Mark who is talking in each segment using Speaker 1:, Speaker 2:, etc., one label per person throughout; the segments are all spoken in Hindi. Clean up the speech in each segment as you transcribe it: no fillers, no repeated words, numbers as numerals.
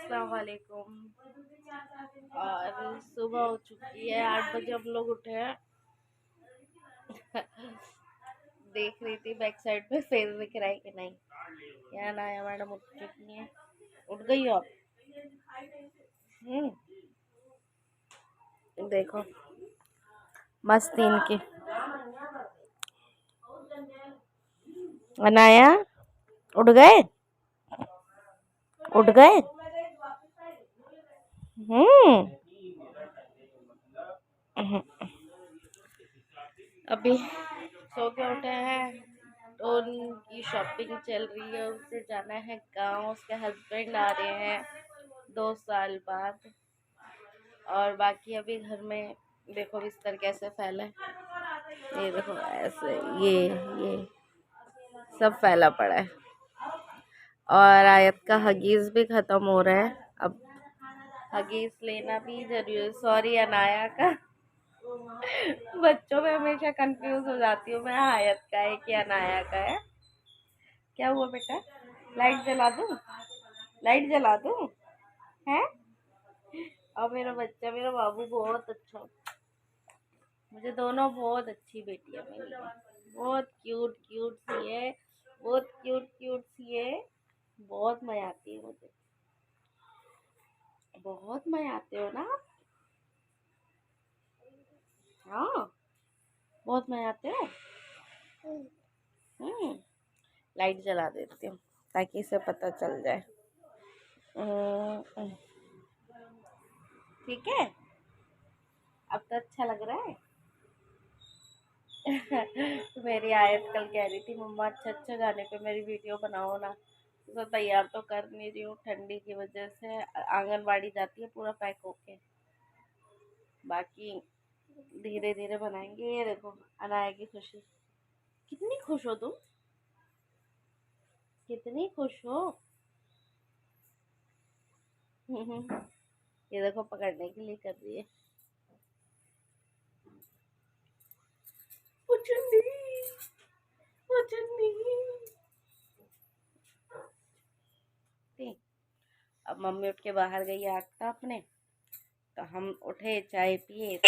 Speaker 1: अस्सलाम वालेकुम। और सुबह हो चुकी है, 8 बजे हम लोग उठे हैं। देख रही थी बैक साइड पे फेस दिख रहा है कि नहीं। क्या नाया मैडम उठ चुकी है। उठ गई हो आप? देखो मस्त इनकी। अनाया उठ गए? उठ गए? अभी सो के उठे हैं तो उनकी शॉपिंग चल रही है। उससे जाना है गांव, उसके हस्बैंड आ रहे हैं 2 साल बाद। और बाकी अभी घर में देखो बिस्तर कैसे फैला है। ये देखो ऐसे ये सब फैला पड़ा है। और आयत का हगीज भी खत्म हो रहा है। अब हगीज लेना भी जरूरी है। सॉरी अनाया का। बच्चों में हमेशा कंफ्यूज हो जाती हूँ मैं, आयत का है कि अनाया का है। क्या हुआ बेटा? लाइट जला दूँ? लाइट जला दूँ? है? और मेरा बच्चा, मेरा बाबू बहुत अच्छा। मुझे दोनों बहुत अच्छी बेटियां मिली हैं। बहुत क्यूट क्यूट सी है, बहुत क्यूट क्यूट सी है। बहुत मजा आती है मुझे। बहुत मजा आते हो ना आप? हाँ बहुत मजा आते हो। लाइट जला देती हूँ ताकि इसे पता चल जाए। ठीक है, अब तो अच्छा लग रहा है। मेरी आयत कल कह रही थी मम्मा अच्छे अच्छे गाने पे मेरी वीडियो बनाओ ना। तो तैयार तो कर नहीं रही हूँ ठंडी की वजह से। आंगनबाड़ी जाती है पूरा पैक होके। बाकी धीरे धीरे बनाएंगे। ये देखो अनाया की खुशी। कितनी खुश हो तुम? कितनी खुश हो? ये देखो पकड़ने के लिए कर रही है। मुझे अब मम्मी उठ के बाहर गई आग तापने, तो हम उठे चाय पिए।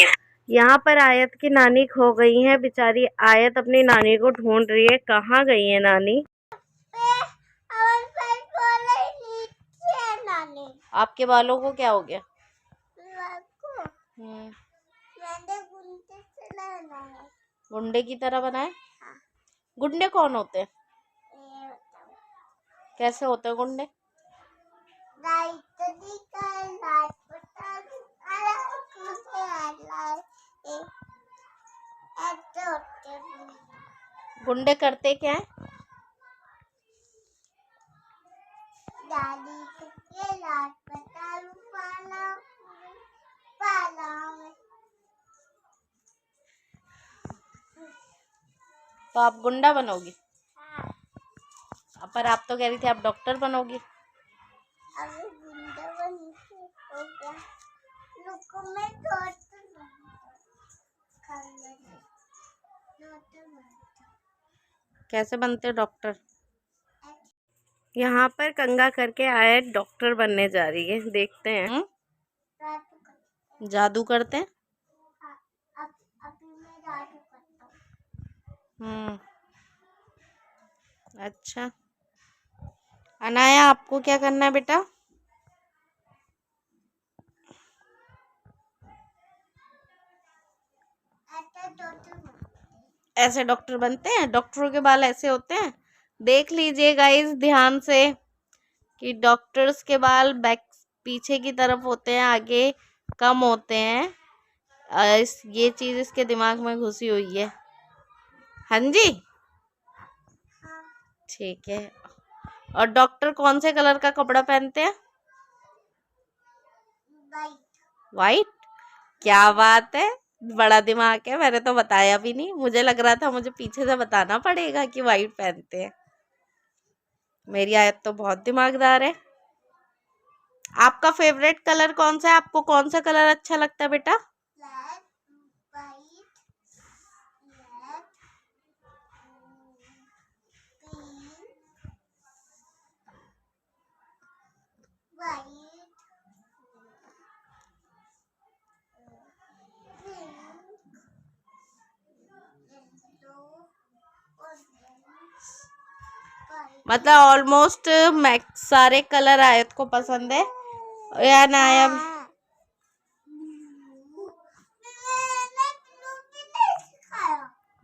Speaker 1: यहाँ पर आयत की नानी खो गई है बेचारी। आयत अपनी नानी को ढूंढ रही है। कहाँ गई है नानी? आपके बालों को क्या हो गया? गुंडे की तरह बनाए? गुंडे कौन होते हैं? कैसे होते हैं गुंडे? गुंडे करते क्या है? तो आप गुंडा बनोगी? पर आप तो कह रही थी आप डॉक्टर बनोगी। कैसे बनते डॉक्टर? यहाँ पर कंगा करके आए डॉक्टर बनने जा रही है। देखते हैं। जादू करते हैं? अच्छा अनाया आपको क्या करना है बेटा? ऐसे डॉक्टर बनते हैं? डॉक्टरों के बाल ऐसे होते हैं? देख लीजिए गाइस ध्यान से कि डॉक्टर्स के बाल बैक पीछे की तरफ होते हैं, आगे कम होते हैं। ये चीज इसके दिमाग में घुसी हुई है। हाँ जी ठीक है। और डॉक्टर कौन से कलर का कपड़ा पहनते हैं? वाइट। क्या बात है, बड़ा दिमाग है। मैंने तो बताया भी नहीं। मुझे लग रहा था मुझे पीछे से बताना पड़ेगा कि वाइट पहनते हैं। मेरी आयत तो बहुत दिमागदार है। आपका फेवरेट कलर कौन सा है? आपको कौन सा कलर अच्छा लगता है बेटा? मतलब ऑलमोस्ट मैक्स सारे कलर आयत को पसंद है या नाया?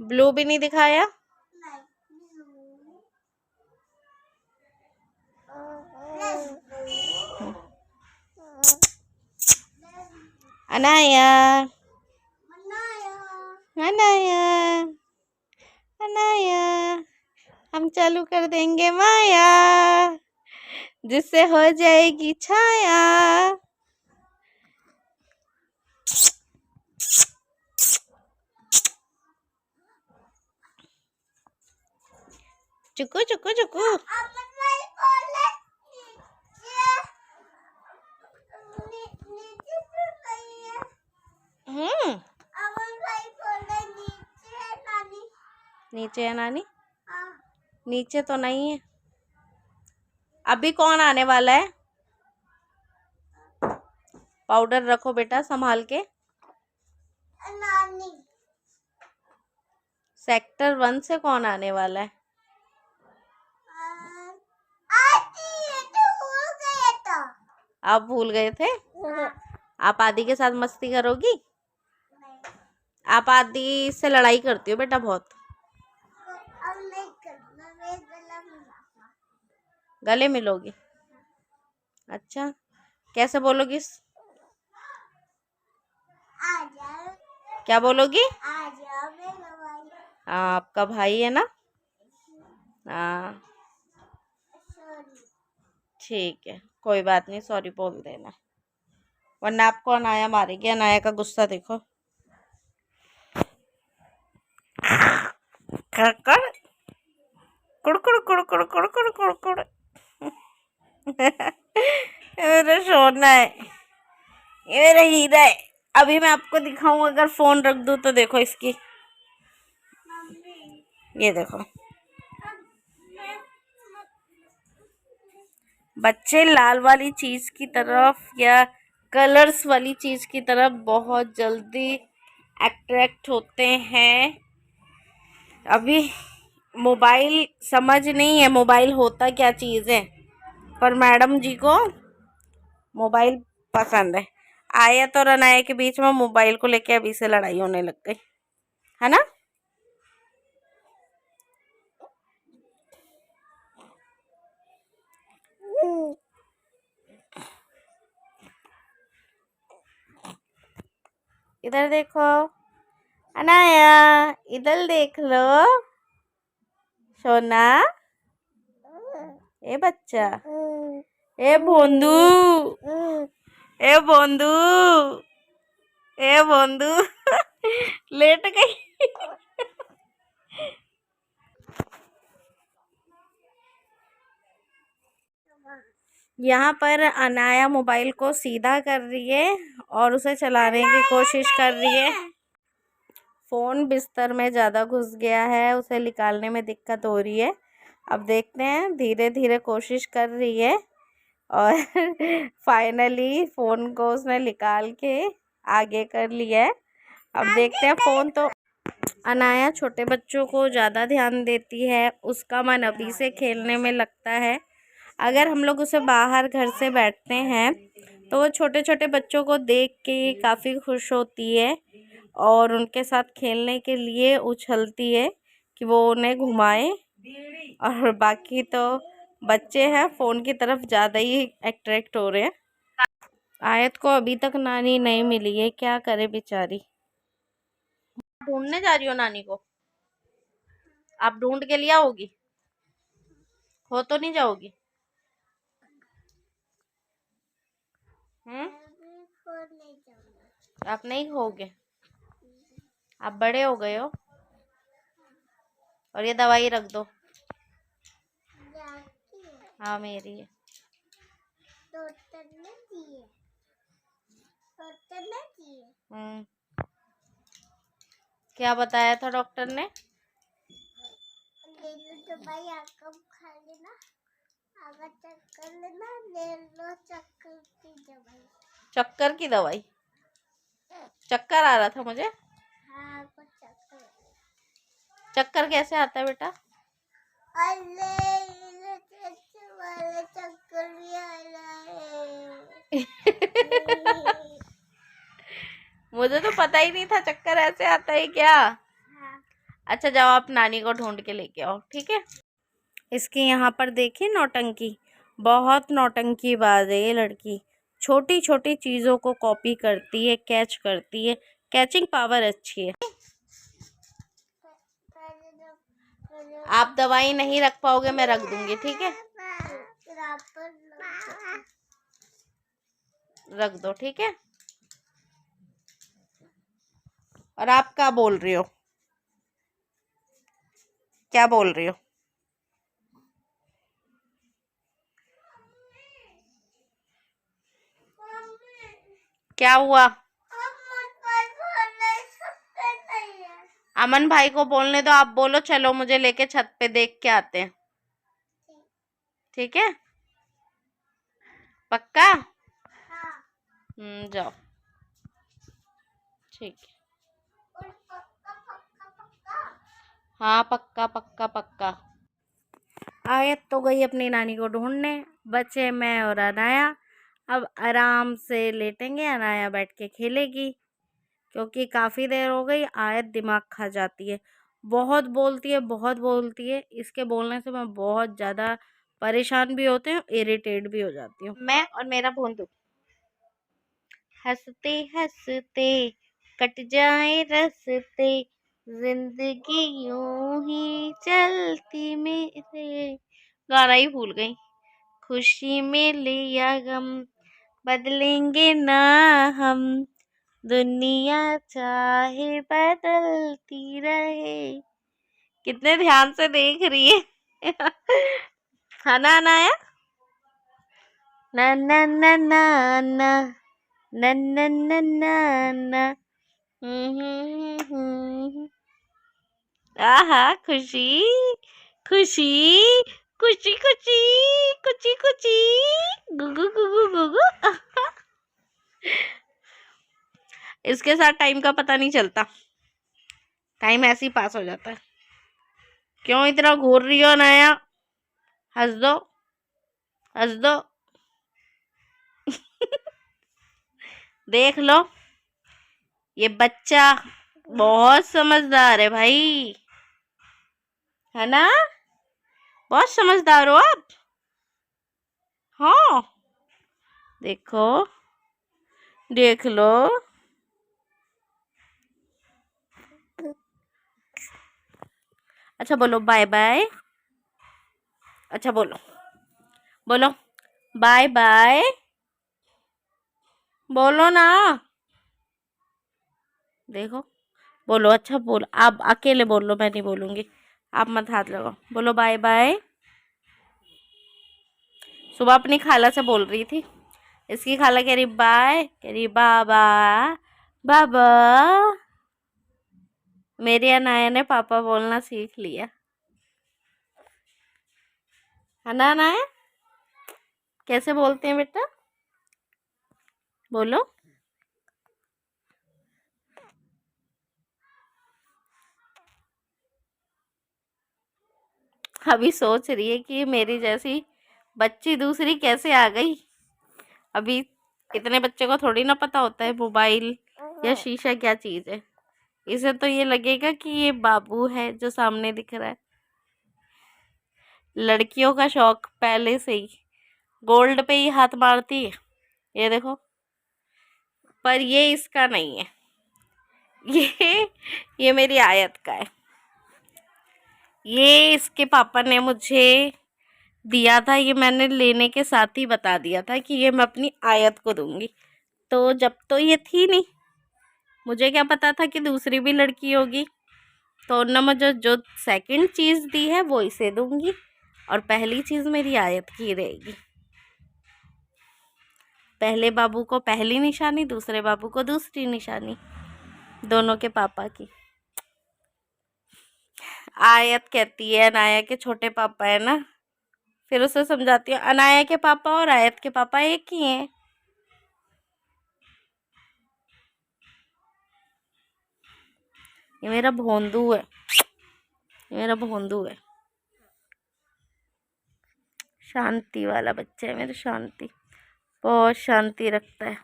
Speaker 1: ब्लू भी नहीं दिखाया? अनाया अनाया अनाया, हम चालू कर देंगे माया, जिससे हो जाएगी छाया। चुकू चुकू चुकू। नीचे है नानी? नीचे तो नहीं है। अभी कौन आने वाला है? पाउडर रखो बेटा संभाल के। नानी। सेक्टर 1 से कौन आने वाला है? आप भूल गए थे? आप आदि के साथ मस्ती करोगी? आप आदि से लड़ाई करती हो बेटा बहुत। गले मिलोगी? अच्छा, कैसे बोलोगी? क्या बोलोगी? आपका भाई है ना? हाँ ठीक है, कोई बात नहीं, सॉरी बोल देना, वरना आपको अनाया मारेगी। अनाया का गुस्सा देखो। कर कुड़कुड़ कुड़कुड़ कुड़कुड़ कुड़कुड़। मेरा सोना है, ये मेरा हीरा है। अभी मैं आपको दिखाऊं, अगर फोन रख दूं तो देखो इसकी, ये देखो। बच्चे लाल वाली चीज की तरफ या कलर्स वाली चीज की तरफ बहुत जल्दी अट्रैक्ट होते हैं। अभी मोबाइल समझ नहीं है मोबाइल होता क्या चीज़ है, पर मैडम जी को मोबाइल पसंद है। आयत और अनाया के बीच में मोबाइल को लेके अभी से लड़ाई होने लग गई है ना? इधर देखो अनाया, इधर देख लो सोना। ए बच्चा, ए बोंदू, ए बोंदू, ए बोंदू। लेट गई। यहाँ पर अनाया मोबाइल को सीधा कर रही है और उसे चलाने की कोशिश कर रही है। फ़ोन बिस्तर में ज़्यादा घुस गया है, उसे निकालने में दिक्कत हो रही है। अब देखते हैं, धीरे धीरे कोशिश कर रही है और फाइनली फ़ोन को उसने निकाल के आगे कर लिया है। अब देखते हैं फ़ोन तो। अनाया छोटे बच्चों को ज़्यादा ध्यान देती है, उसका मन अभी से खेलने में लगता है। अगर हम लोग उसे बाहर घर से बैठते हैं तो वो छोटे छोटे बच्चों को देख के काफ़ी खुश होती है और उनके साथ खेलने के लिए उछलती है कि वो उन्हें घुमाए। और बाकी तो बच्चे हैं फ़ोन की तरफ ज़्यादा ही अट्रैक्ट हो रहे हैं। आयत को अभी तक नानी नहीं मिली है, क्या करे बेचारी। ढूंढने जा रही हो नानी को? आप ढूंढ के लिए आओगी? हो तो नहीं जाओगी? आप नहीं खोगे? आप बड़े हो गए हो। और ये दवाई रख दो। हाँ मेरी है। डॉक्टर ने दी है। डॉक्टर ने दी है। क्या बताया था डॉक्टर ने? ले लो दवाई, आकर खा लेना, आकर चक्कर लेना, ले लो चक्कर की दवाई। चक्कर की दवाई? चक्कर आ रहा था मुझे। हाँ, चक्कर कैसे आता है बेटा?
Speaker 2: चक्कर भी आ रहा है।
Speaker 1: मुझे तो पता ही नहीं था चक्कर ऐसे आता है क्या। अच्छा जाओ आप नानी को ढूंढ के लेके आओ, ठीक है। इसके यहाँ पर देखिए नौटंकी, बहुत नौटंकी बाज है ये लड़की। छोटी छोटी चीज़ों को कॉपी करती है, कैच करती है, कैचिंग पावर अच्छी है। आप दवाई नहीं रख पाओगे, मैं रख दूंगी, ठीक है। रख दो, ठीक है। और आप क्या बोल रही हो, क्या बोल रही हो? क्या हुआ? अमन भाई को बोलने दो, आप बोलो चलो मुझे लेके छत पे देख के आते हैं, ठीक है। पक्का? जाओ, ठीक है। हाँ पक्का पक्का पक्का। आयत तो गई अपनी नानी को ढूंढने, बचे मैं और अनाया। अब आराम से लेटेंगे, अनाया बैठ के खेलेगी, क्योंकि काफ़ी देर हो गई। आयत दिमाग खा जाती है, बहुत बोलती है, बहुत बोलती है। इसके बोलने से मैं बहुत ज़्यादा परेशान भी होती हूँ, इरिटेट भी हो जाती हूँ। मैं और मेरा भोंदू हंसते हंसते कट जाए रस्ते, जिंदगी यूं ही चलती मेरे। गाना ही भूल गई। खुशी मिले या गम बदलेंगे ना हम, दुनिया चाहे बदलती रहे। कितने ध्यान से देख रही है। खाना आना ना ना ना ना ना ना ना ना ना ना। आहा खुशी खुशी खुशी खुशी खुशी खुशी गुगु गुगु गुगु। इसके साथ टाइम का पता नहीं चलता, टाइम ऐसे ही पास हो जाता है। क्यों इतना घूर रही हो नया? हंस दो, हंस दो। देख लो, ये बच्चा बहुत समझदार है भाई, है ना? बहुत समझदार हो आप। हाँ देखो, देख लो। अच्छा बोलो बाय बाय। अच्छा बोलो, बोलो बाय बाय, बोलो ना। देखो बोलो, अच्छा बोलो, आप अकेले बोल लो, मैं नहीं बोलूँगी, आप मत हाथ लगाओ। बोलो बाय बाय। सुबह अपनी खाला से बोल रही थी, इसकी खाला कह रही बाय, कह रही बाबा बाबा। मेरी अनाया ने पापा बोलना सीख लिया, है ना अनाया? कैसे बोलते हैं बेटा, बोलो। अभी सोच रही है कि मेरी जैसी बच्ची दूसरी कैसे आ गई। अभी इतने बच्चे को थोड़ी ना पता होता है मोबाइल या शीशा क्या चीज़ है। इसे तो ये लगेगा कि ये बाबू है जो सामने दिख रहा है। लड़कियों का शौक पहले से ही गोल्ड पे ही हाथ मारती है, ये देखो। पर ये इसका नहीं है, ये मेरी आयत का है। ये इसके पापा ने मुझे दिया था, ये मैंने लेने के साथ ही बता दिया था कि ये मैं अपनी आयत को दूंगी। तो जब तो ये थी नहीं, मुझे क्या पता था कि दूसरी भी लड़की होगी। तो उन्होंने मुझे जो सेकंड चीज़ दी है वो इसे दूंगी, और पहली चीज़ मेरी आयत की रहेगी। पहले बाबू को पहली निशानी, दूसरे बाबू को दूसरी निशानी, दोनों के पापा की। आयत कहती है अनाया के छोटे पापा है ना, फिर उसे समझाती हूँ अनाया के पापा और आयत के पापा एक ही हैं। ये मेरा भोंदू है, ये मेरा भोंदू है। शांति वाला बच्चा है मेरा, शांति, बहुत शांति रखता है।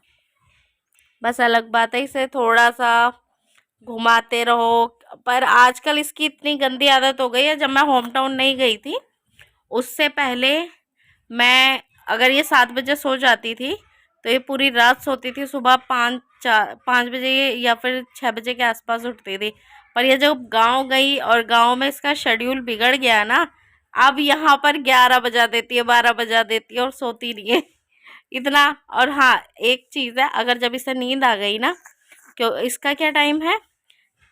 Speaker 1: बस अलग बात है इसे थोड़ा सा घुमाते रहो, पर आजकल इसकी इतनी गंदी आदत हो गई है। जब मैं होम टाउन नहीं गई थी उससे पहले मैं, अगर ये 7 बजे सो जाती थी तो ये पूरी रात सोती थी, सुबह 5 बजे या फिर 6 बजे के आसपास उठती थी। पर ये जब गांव गई और गांव में इसका शेड्यूल बिगड़ गया ना, अब यहाँ पर 11 बजा देती है, 12 बजा देती है और सोती नहीं है इतना। और हाँ, एक चीज़ है, अगर जब इसे नींद आ गई ना, क्यों, इसका क्या टाइम है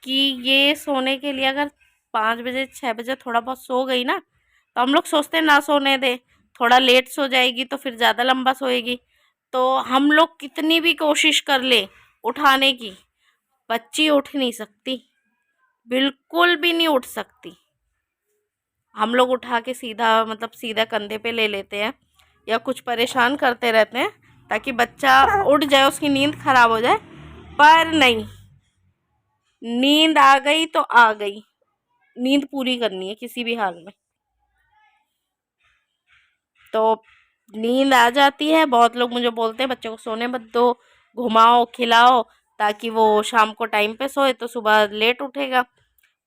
Speaker 1: कि ये सोने के लिए अगर 5 बजे 6 बजे थोड़ा बहुत सो गई ना, तो हम लोग सोचते हैं ना सोने दे, थोड़ा लेट सो जाएगी तो फिर ज़्यादा लंबा सोएगी। तो हम लोग कितनी भी कोशिश कर ले उठाने की, बच्ची उठ नहीं सकती, बिल्कुल भी नहीं उठ सकती। हम लोग उठा के सीधा, मतलब सीधा कंधे पे ले लेते हैं या कुछ परेशान करते रहते हैं ताकि बच्चा उठ जाए, उसकी नींद खराब हो जाए। पर नहीं, नींद आ गई तो आ गई, नींद पूरी करनी है किसी भी हाल में। तो नींद आ जाती है। बहुत लोग मुझे बोलते हैं बच्चे को सोने मत दो, घुमाओ खिलाओ ताकि वो शाम को टाइम पे सोए तो सुबह लेट उठेगा।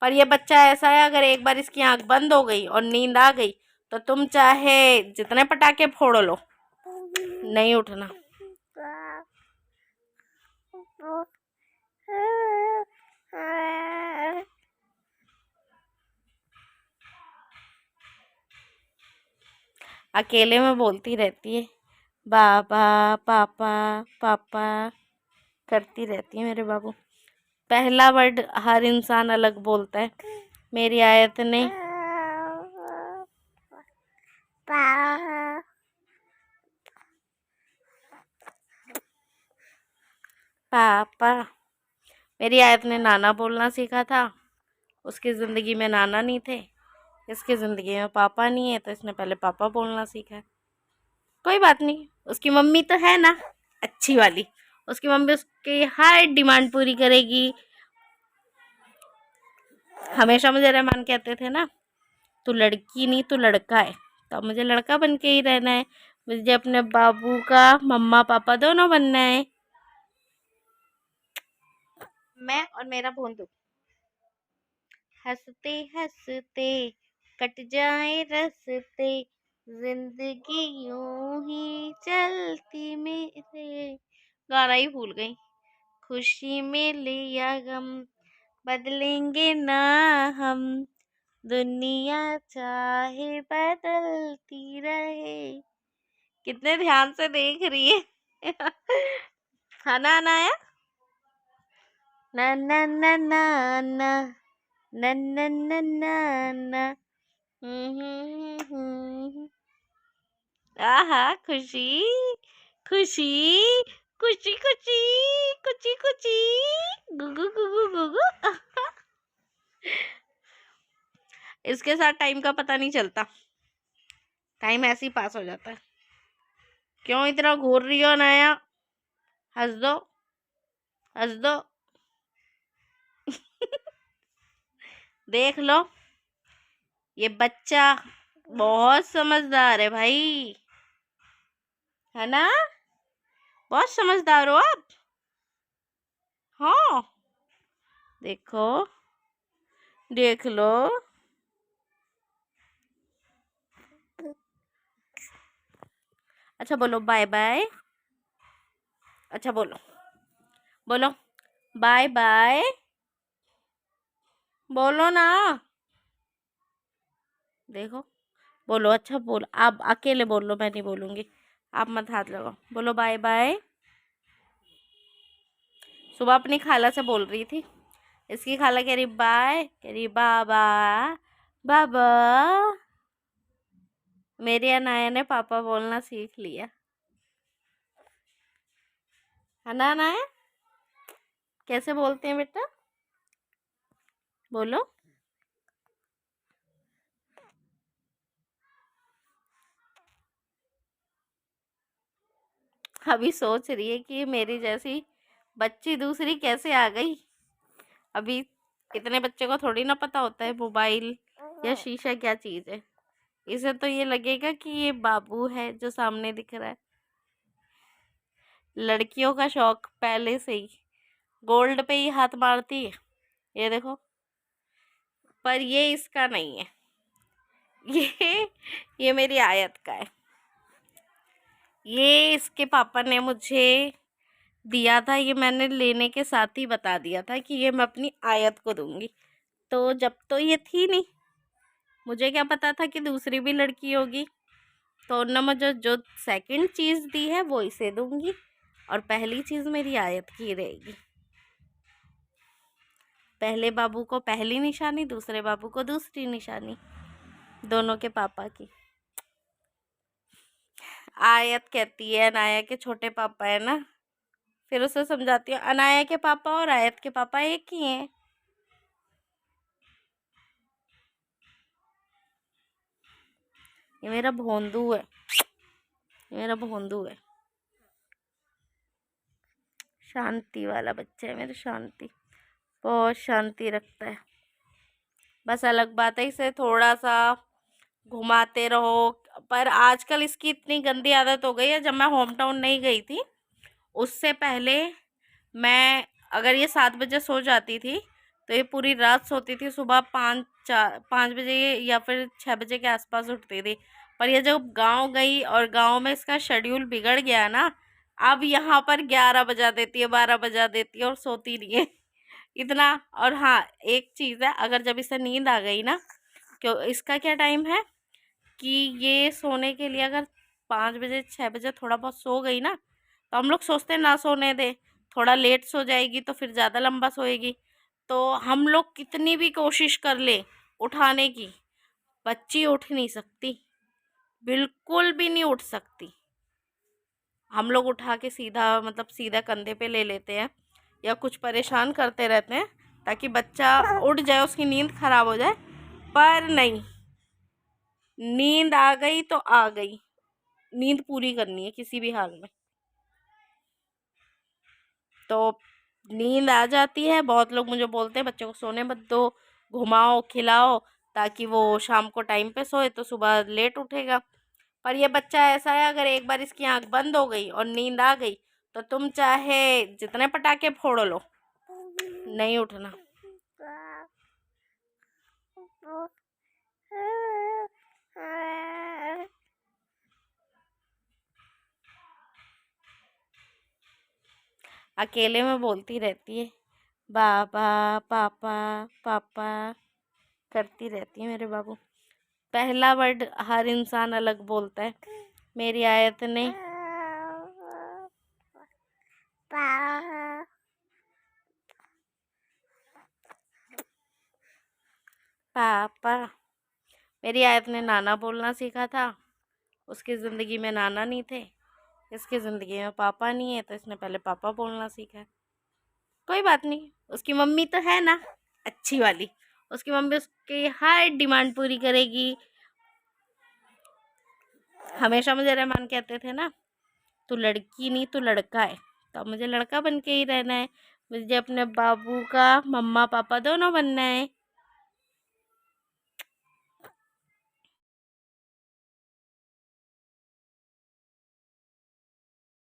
Speaker 1: पर ये बच्चा ऐसा है, अगर एक बार इसकी आंख बंद हो गई और नींद आ गई तो तुम चाहे जितने पटाखे फोड़ लो, नहीं उठना। अकेले में बोलती रहती है बाबा पापा पापा, करती रहती है मेरे बाबू। पहला वर्ड हर इंसान अलग बोलता है, मेरी आयत ने पापा, मेरी आयत ने नाना बोलना सीखा था। उसकी ज़िंदगी में नाना नहीं थे, इसकी ज़िंदगी में पापा नहीं है, तो इसने पहले पापा बोलना सीखा है। कोई बात नहीं, उसकी मम्मी तो है ना अच्छी वाली, उसकी मम्मी उसकी हर डिमांड पूरी करेगी। हमेशा मुझे रहमान कहते थे ना, तू लड़की नहीं तू लड़का है, तो अब मुझे लड़का बन के ही रहना है। मुझे अपने बाबू का मम्मा पापा दोनों बनना है, मैं और मेरा भोंदू। हंसते हंसते कट जाए रस्ते, जिंदगी यूं ही चलती मेरे, गाना ही भूल गई। खुशी मिले या गम बदलेंगे ना हम, दुनिया चाहे बदलती रहे। कितने ध्यान से देख रही है खाना आया ना ना ना ना ना ना ना ना ना ना। आहा, खुशी खुशी खुशी खुशी खुशी खुशी, गुगु गुगु गुगु इसके साथ टाइम का पता नहीं चलता, टाइम ऐसे ही पास हो जाता है। क्यों इतना घूर रही हो नया, हंस दो हंस दो देख लो, ये बच्चा बहुत समझदार है भाई, है ना, बहुत समझदार हो आप। हाँ, देखो देख लो। अच्छा बोलो बाय बाय, अच्छा बोलो बोलो बाय बाय, बोलो ना, देखो बोलो, अच्छा बोलो, आप अकेले बोल लो, मैं नहीं बोलूँगी, आप मत हाथ लगाओ, बोलो बाय बाय। सुबह अपनी खाला से बोल रही थी, इसकी खाला कह रही बाय, कह रही बाबा बाबा। मेरी अनाया ने पापा बोलना सीख लिया, है ना अनाया, कैसे बोलते हैं बेटा, बोलो। अभी सोच रही है कि मेरी जैसी बच्ची दूसरी कैसे आ गई। अभी इतने बच्चे को थोड़ी ना पता होता है मोबाइल या शीशा क्या चीज़ है। इसे तो ये लगेगा कि ये बाबू है जो सामने दिख रहा है। लड़कियों का शौक पहले से ही गोल्ड पे ही हाथ मारती है, ये देखो। पर ये इसका नहीं है, ये मेरी आयत का है। ये इसके पापा ने मुझे दिया था, ये मैंने लेने के साथ ही बता दिया था कि ये मैं अपनी आयत को दूंगी। तो जब तो ये थी नहीं, मुझे क्या पता था कि दूसरी भी लड़की होगी। तो उन्होंने मुझे जो सेकंड चीज़ दी है वो इसे दूंगी, और पहली चीज़ मेरी आयत की रहेगी। पहले बाबू को पहली निशानी, दूसरे बाबू को दूसरी निशानी, दोनों के पापा की। आयत कहती है अनाया के छोटे पापा है ना, फिर उसे समझाती हूँ अनाया के पापा और आयत के पापा एक ही हैं। ये मेरा भोंदू है, ये मेरा भोंदू है। शांति वाला बच्चा है मेरा, शांति, बहुत शांति रखता है। बस अलग बात है इसे थोड़ा सा घुमाते रहो। पर आजकल इसकी इतनी गंदी आदत हो गई है, जब मैं होम टाउन नहीं गई थी उससे पहले मैं, अगर ये 7 बजे सो जाती थी तो ये पूरी रात सोती थी, सुबह 5 बजे या फिर 6 बजे के आसपास उठती थी। पर ये जब गांव गई और गांव में इसका शेड्यूल बिगड़ गया ना, अब यहाँ पर 11 बजा देती है, 12 बजा देती है और सोती नहीं है इतना। और हाँ, एक चीज़ है, अगर जब इसे नींद आ गई ना, क्यों इसका क्या टाइम है कि ये सोने के लिए अगर 5 बजे 6 बजे थोड़ा बहुत सो गई ना, तो हम लोग सोचते ना सोने दे, थोड़ा लेट सो जाएगी तो फिर ज़्यादा लंबा सोएगी। तो हम लोग कितनी भी कोशिश कर ले उठाने की, बच्ची उठ नहीं सकती, बिल्कुल भी नहीं उठ सकती। हम लोग उठा के सीधा, मतलब सीधा कंधे पे ले लेते हैं या कुछ परेशान करते रहते हैं ताकि बच्चा उठ जाए, उसकी नींद खराब हो जाए। पर नहीं, नींद आ गई तो आ गई, नींद पूरी करनी है किसी भी हाल में। तो नींद आ जाती है। बहुत लोग मुझे बोलते हैं बच्चों को सोने मत दो, घुमाओ खिलाओ ताकि वो शाम को टाइम पे सोए तो सुबह लेट उठेगा। पर ये बच्चा ऐसा है, अगर एक बार इसकी आंख बंद हो गई और नींद आ गई तो तुम चाहे जितने पटाखे फोड़ लो, नहीं उठना। अकेले में बोलती रहती है बाबा पापा पापा, करती रहती है मेरे बाबू। पहला वर्ड हर इंसान अलग बोलता है, मेरी आयत ने पापा, मेरी आयत ने नाना बोलना सीखा था। उसकी ज़िंदगी में नाना नहीं थे, इसकी ज़िंदगी में पापा नहीं है, तो इसने पहले पापा बोलना सीखा। कोई बात नहीं, उसकी मम्मी तो है ना अच्छी वाली, उसकी मम्मी उसकी हर डिमांड पूरी करेगी। हमेशा मुझे रहमान कहते थे ना, तू लड़की नहीं तू लड़का है, तो अब मुझे लड़का बन के ही रहना है। मुझे अपने बाबू का मम्मा पापा दोनों बनना है।